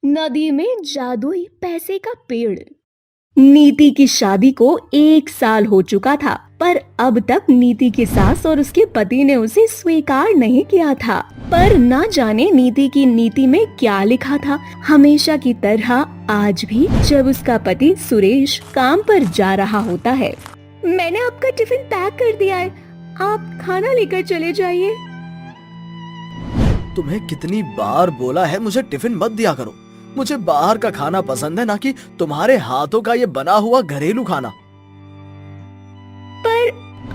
नदी में जादुई पैसे का पेड़। नीति की शादी को 1 साल हो चुका था, पर अब तक नीति की सास और उसके पति ने उसे स्वीकार नहीं किया था। पर न जाने नीति की नीति में क्या लिखा था। हमेशा की तरह आज भी जब उसका पति सुरेश काम पर जा रहा होता है, मैंने आपका टिफिन पैक कर दिया है, आप खाना लेकर चले जाइए। तुम्हें कितनी बार बोला है मुझे टिफिन मत दिया करो। मुझे बाहर का खाना पसंद है, ना कि तुम्हारे हाथों का ये बना हुआ घरेलू खाना। पर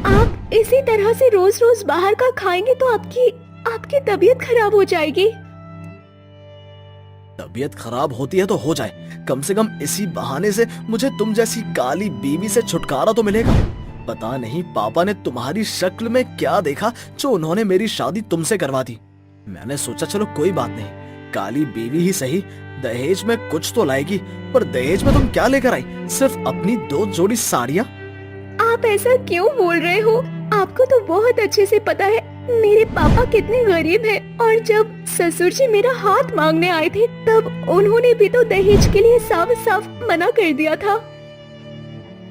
आप इसी तरह से रोज रोज बाहर का खाएंगे तो आपकी तबीयत खराब हो जाएगी। तबीयत खराब होती है तो हो जाए, कम से कम इसी बहाने से मुझे तुम जैसी काली बीवी से छुटकारा तो मिलेगा। पता नहीं पापा ने तुम्हारी शक्ल में क्या देखा जो उन्होंने मेरी शादी तुमसे करवा दी। मैंने सोचा चलो कोई बात नहीं, काली बीवी ही सही, दहेज में कुछ तो लाएगी। पर दहेज में तुम क्या लेकर आई? सिर्फ अपनी 2 जोड़ी साड़ियाँ? आप ऐसा क्यों बोल रहे हो? आपको तो बहुत अच्छे से पता है मेरे पापा कितने गरीब हैं, और जब ससुर जी मेरा हाथ मांगने आए थे तब उन्होंने भी तो दहेज के लिए साफ साफ मना कर दिया था।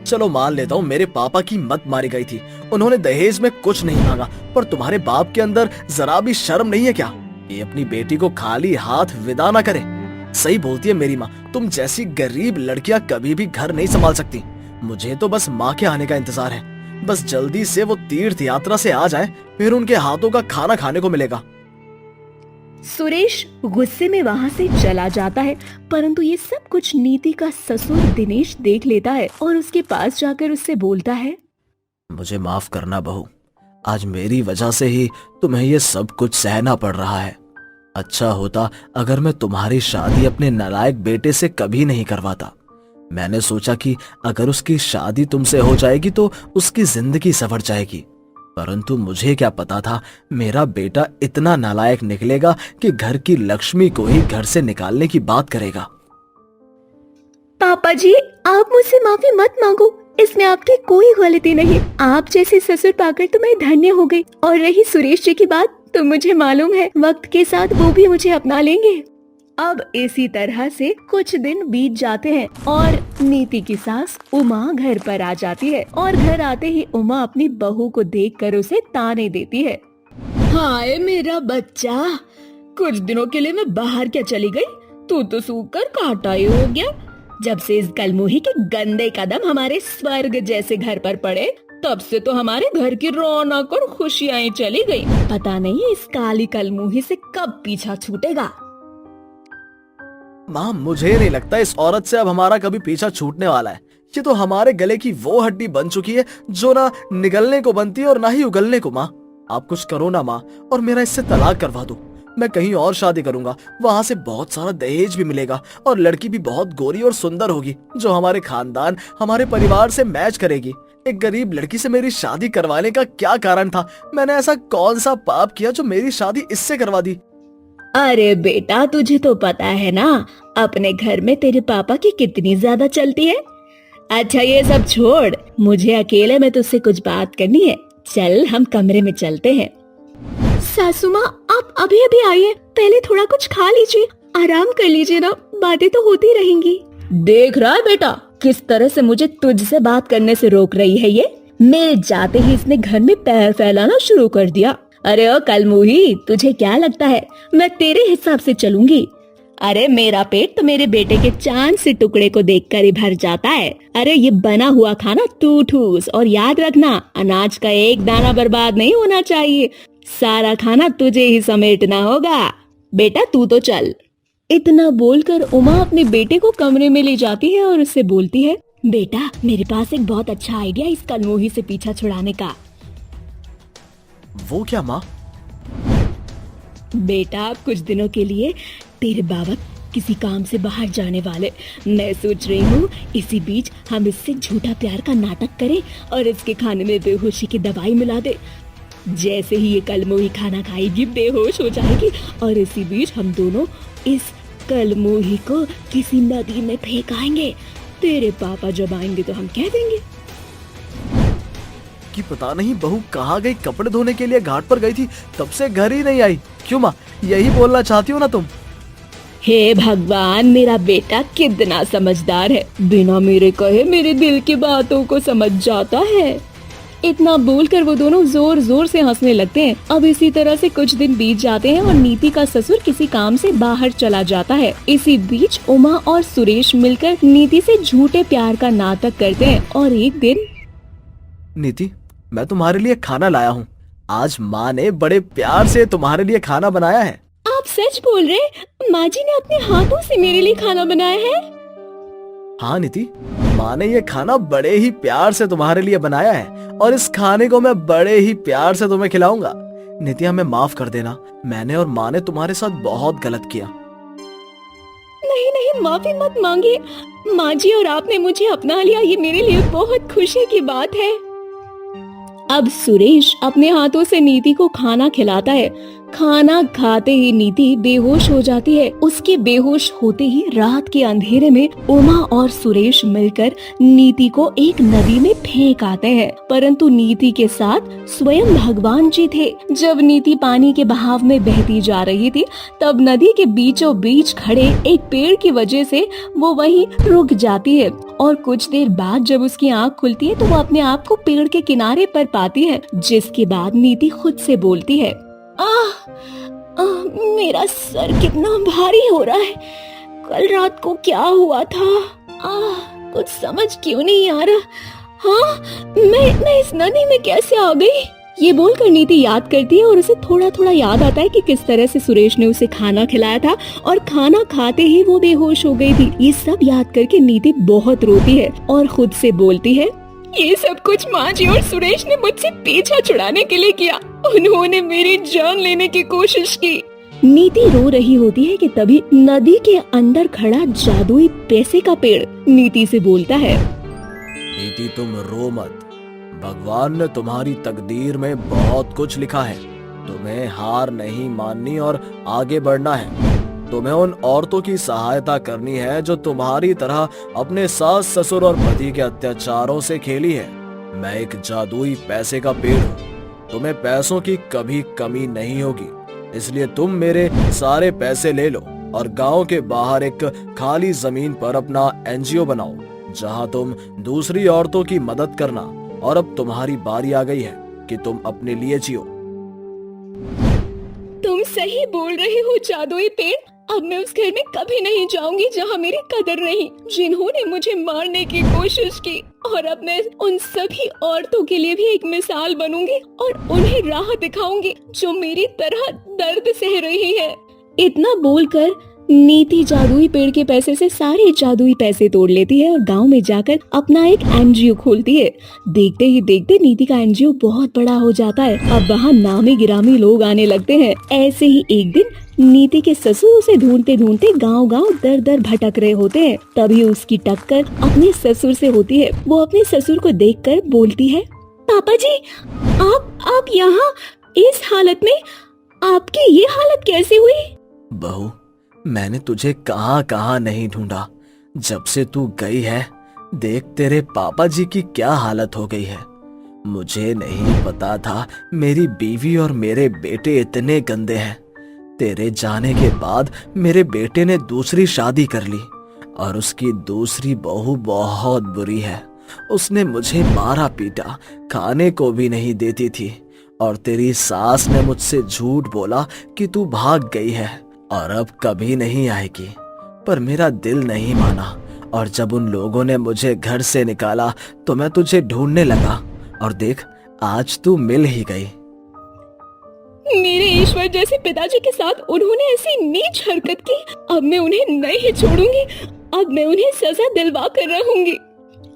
चलो मान लेता हूँ मेरे पापा की मत मारी गई थी, उन्होंने दहेज में कुछ नहीं मांगा, पर तुम्हारे बाप के अंदर जरा भी शर्म नहीं है क्या? ये अपनी बेटी को खाली हाथ विदा ना करे। सही बोलती है मेरी माँ, तुम जैसी गरीब लड़कियां कभी भी घर नहीं संभाल सकती। मुझे तो बस माँ के आने का इंतजार है। बस जल्दी से वो तीर्थ यात्रा से आ जाए, फिर उनके हाथों का खाना खाने को मिलेगा। सुरेश गुस्से में वहाँ से चला जाता है, परंतु ये सब कुछ नीति का ससुर दिनेश देख लेता है और उसके पास जाकर उससे बोलता है, मुझे माफ करना बहू, आज मेरी वजह से ही तुम्हें ये सब कुछ सहना पड़ रहा है। अच्छा होता अगर मैं तुम्हारी शादी अपने नालायक बेटे से कभी नहीं करवाता। मैंने सोचा कि अगर उसकी शादी तुमसे हो जाएगी तो उसकी जिंदगी संवर जाएगी, परंतु मुझे क्या पता था मेरा बेटा इतना नालायक निकलेगा कि घर की लक्ष्मी को ही घर से निकालने की बात करेगा। पापा जी, आप मुझसे माफी मत मांगो, इसमें आपकी कोई गलती नहीं। आप जैसे ससुर पाकर तो मैं धन्य हो गई। और रही सुरेश जी की बात, तो मुझे मालूम है वक्त के साथ वो भी मुझे अपना लेंगे। अब इसी तरह से कुछ दिन बीत जाते हैं और नीति की सास उमा घर पर आ जाती है, और घर आते ही उमा अपनी बहू को देखकर उसे ताने देती है। हाय मेरा बच्चा, कुछ दिनों के लिए मैं बाहर क्या चली गई, तू तो सूख कर कांटा ही हो गया। जब से इस कलमुही के गंदे कदम हमारे स्वर्ग जैसे घर पर पड़े, तब से तो हमारे घर की रौनक और खुशियाँ चली गई। पता नहीं इस काली कलमुही से कब पीछा छूटेगा। माँ, मुझे नहीं लगता इस औरत से अब हमारा कभी पीछा छूटने वाला है। ये तो हमारे गले की वो हड्डी बन चुकी है जो ना निगलने को बनती है और ना ही उगलने को। माँ, आप कुछ करो ना माँ, और मेरा इससे तलाक करवा दो। मैं कहीं और शादी करूंगा, वहाँ से बहुत सारा दहेज भी मिलेगा और लड़की भी बहुत गोरी और सुंदर होगी जो हमारे खानदान, हमारे परिवार से मैच करेगी। एक गरीब लड़की से मेरी शादी करवाने का क्या कारण था? मैंने ऐसा कौन सा पाप किया जो मेरी शादी इससे करवा दी? अरे बेटा, तुझे तो पता है ना अपने घर में तेरे पापा की कितनी ज्यादा चलती है। अच्छा ये सब छोड़, मुझे अकेले में तुझसे कुछ बात करनी है। चल हम कमरे में चलते हैं। सासू माँ, आप अभी अभी आइए, पहले थोड़ा कुछ खा लीजिए, आराम कर लीजिए ना, बातें तो होती रहेंगी। देख रहा है बेटा किस तरह से मुझे तुझसे बात करने से रोक रही है ये। मेरे जाते ही इसने घर में पैर फैलाना शुरू कर दिया। अरे ओ कलमुही, तुझे क्या लगता है मैं तेरे हिसाब से चलूंगी? अरे मेरा पेट तो मेरे बेटे के चांद से टुकड़े को देखकर ही भर जाता है। अरे ये बना हुआ खाना तू ठूस, और याद रखना अनाज का एक दाना बर्बाद नहीं होना चाहिए। सारा खाना तुझे ही समेटना होगा। बेटा तू तो चल। इतना बोलकर उमा अपने बेटे को कमरे में ले जाती है और उससे बोलती है, बेटा मेरे पास एक बहुत अच्छा आइडिया इस कलमुही से पीछा छुड़ाने का। वो क्या माँ? बेटा कुछ दिनों के लिए तेरे बाबा किसी काम से बाहर जाने वाले। मैं सोच रही हूँ इसी बीच हम इससे झूठा प्यार का नाटक करें और इसके खाने में बेहोशी की दवाई मिला दे। जैसे ही ये कलमुही खाना खाएगी बेहोश हो जाएगी, और इसी बीच हम दोनों इस कलमुही को किसी नदी में फेंक आएंगे। तेरे पापा जब आएंगे तो हम कह देंगे कि पता नहीं बहू कहाँ गई, कपड़े धोने के लिए घाट पर गई थी, तब से घर ही नहीं आई। क्यों माँ, यही बोलना चाहती हो ना तुम? हे भगवान, मेरा बेटा कितना समझदार है, बिना मेरे कहे मेरे दिल की बातों को समझ जाता है। इतना बोलकर वो दोनों जोर जोर से हंसने लगते हैं। अब इसी तरह से कुछ दिन बीत जाते हैं और नीति का ससुर किसी काम से बाहर चला जाता है। इसी बीच उमा और सुरेश मिलकर नीति से झूठे प्यार का नाटक करते हैं और एक दिन। नीति, मैं तुम्हारे लिए खाना लाया हूँ। आज माँ ने बड़े प्यार से तुम्हारे लिए खाना बनाया है। आप सच बोल रहे? माँ जी ने अपने हाथों से मेरे लिए खाना बनाया है? हाँ नीति, माँ ने ये खाना बड़े ही प्यार से तुम्हारे लिए बनाया है और इस खाने को मैं बड़े ही प्यार से तुम्हें खिलाऊंगा। नीति, हमें माफ कर देना, मैंने और माँ ने तुम्हारे साथ बहुत गलत किया। नहीं नहीं, माफी मत मांगिए। माँ जी और आपने मुझे अपना लिया, ये मेरे लिए बहुत खुशी की बात है। अब सुरेश अपने हाथों से नीति को खाना खिलाता है। खाना खाते ही नीति बेहोश हो जाती है। उसके बेहोश होते ही रात के अंधेरे में उमा और सुरेश मिलकर नीति को एक नदी में फेंक आते हैं, परंतु नीति के साथ स्वयं भगवान जी थे। जब नीति पानी के बहाव में बहती जा रही थी, तब नदी के बीचों बीच खड़े एक पेड़ की वजह से वो वहीं रुक जाती है और कुछ देर बाद जब उसकी आँख खुलती है तो वो अपने आप को पेड़ के किनारे पर पाती है, जिसके बाद नीति खुद से बोलती है, मेरा सर कितना भारी हो रहा है। कल रात को क्या हुआ था? कुछ समझ क्यों नहीं आ रहा। हाँ, मैं इस नदी में कैसे आ गई? ये बोलकर नीति याद करती है और उसे थोड़ा थोड़ा याद आता है कि किस तरह से सुरेश ने उसे खाना खिलाया था और खाना खाते ही वो बेहोश हो गई थी। ये सब याद करके नीति बहुत रोती है और खुद से बोलती है, ये सब कुछ माँ जी और सुरेश ने मुझसे पीछा छुड़ाने के लिए किया। उन्होंने मेरी जान लेने की कोशिश की। नीति रो रही होती है कि तभी नदी के अंदर खड़ा जादुई पैसे का पेड़ नीति से बोलता है, नीति, तुम रो मत। भगवान ने तुम्हारी तकदीर में बहुत कुछ लिखा है। तुम्हें हार नहीं माननी और आगे बढ़ना है। तुम्हें उन औरतों की सहायता करनी है जो तुम्हारी तरह अपने सास ससुर और पति के अत्याचारों से खेली है। मैं एक जादुई पैसे का पेड़ हूँ। तुम्हें पैसों की कभी कमी नहीं होगी, इसलिए तुम मेरे सारे पैसे ले लो और गांव के बाहर एक खाली जमीन पर अपना एनजीओ बनाओ, जहां तुम दूसरी औरतों की मदद करना। और अब तुम्हारी बारी आ गई है कि तुम अपने लिए जियो। तुम सही बोल रहे हो जादुई पेड़। अब मैं उस घर में कभी नहीं जाऊंगी जहाँ मेरी कदर नहीं, जिन्होंने मुझे मारने की कोशिश की। और अब मैं उन सभी औरतों के लिए भी एक मिसाल बनूंगी और उन्हें राह दिखाऊंगी जो मेरी तरह दर्द सह रही है। इतना बोलकर नीति जादुई पेड़ के पैसे से सारे जादुई पैसे तोड़ लेती है और गांव में जाकर अपना एक एनजीओ खोलती है। देखते ही देखते नीति का एनजीओ बहुत बड़ा हो जाता है। अब वहाँ नामी गिरामी लोग आने लगते हैं। ऐसे ही एक दिन नीति के ससुर उसे ढूंढते ढूंढते गांव गांव दर दर भटक रहे होते हैं। तभी उसकी टक्कर अपने ससुर से होती है। वो अपने ससुर को देखकर बोलती है, पापा जी, आप यहाँ इस हालत में, आपकी ये हालत कैसे हुई? बहू, मैंने तुझे कहाँ कहाँ नहीं ढूंढा। जब से तू गई है, देख तेरे पापा जी की क्या हालत हो गई है। मुझे नहीं पता था मेरी बीवी और मेरे बेटे इतने गंदे हैं। तेरे जाने के बाद मेरे बेटे ने दूसरी शादी कर ली और उसकी दूसरी बहू बहुत बुरी है। उसने मुझे मारा पीटा, खाने को भी नहीं देती थी। और तेरी सास ने मुझसे झूठ बोला कि तू भाग गई है और अब कभी नहीं आएगी। पर मेरा दिल नहीं माना और जब उन लोगों ने मुझे घर से निकाला तो मैं तुझे ढूंढने लगा और देख, आज तू मिल ही गई। मेरे ईश्वर जैसे पिताजी के साथ उन्होंने ऐसी नीच हरकत की। अब मैं उन्हें नहीं छोड़ूंगी। अब मैं उन्हें सजा दिलवा कर रहूंगी।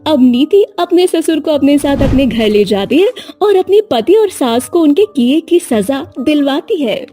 अब नीति अपने ससुर को अपने साथ अपने घर ले जाती है और अपने पति और सास को उनके किए की सजा दिलवाती है।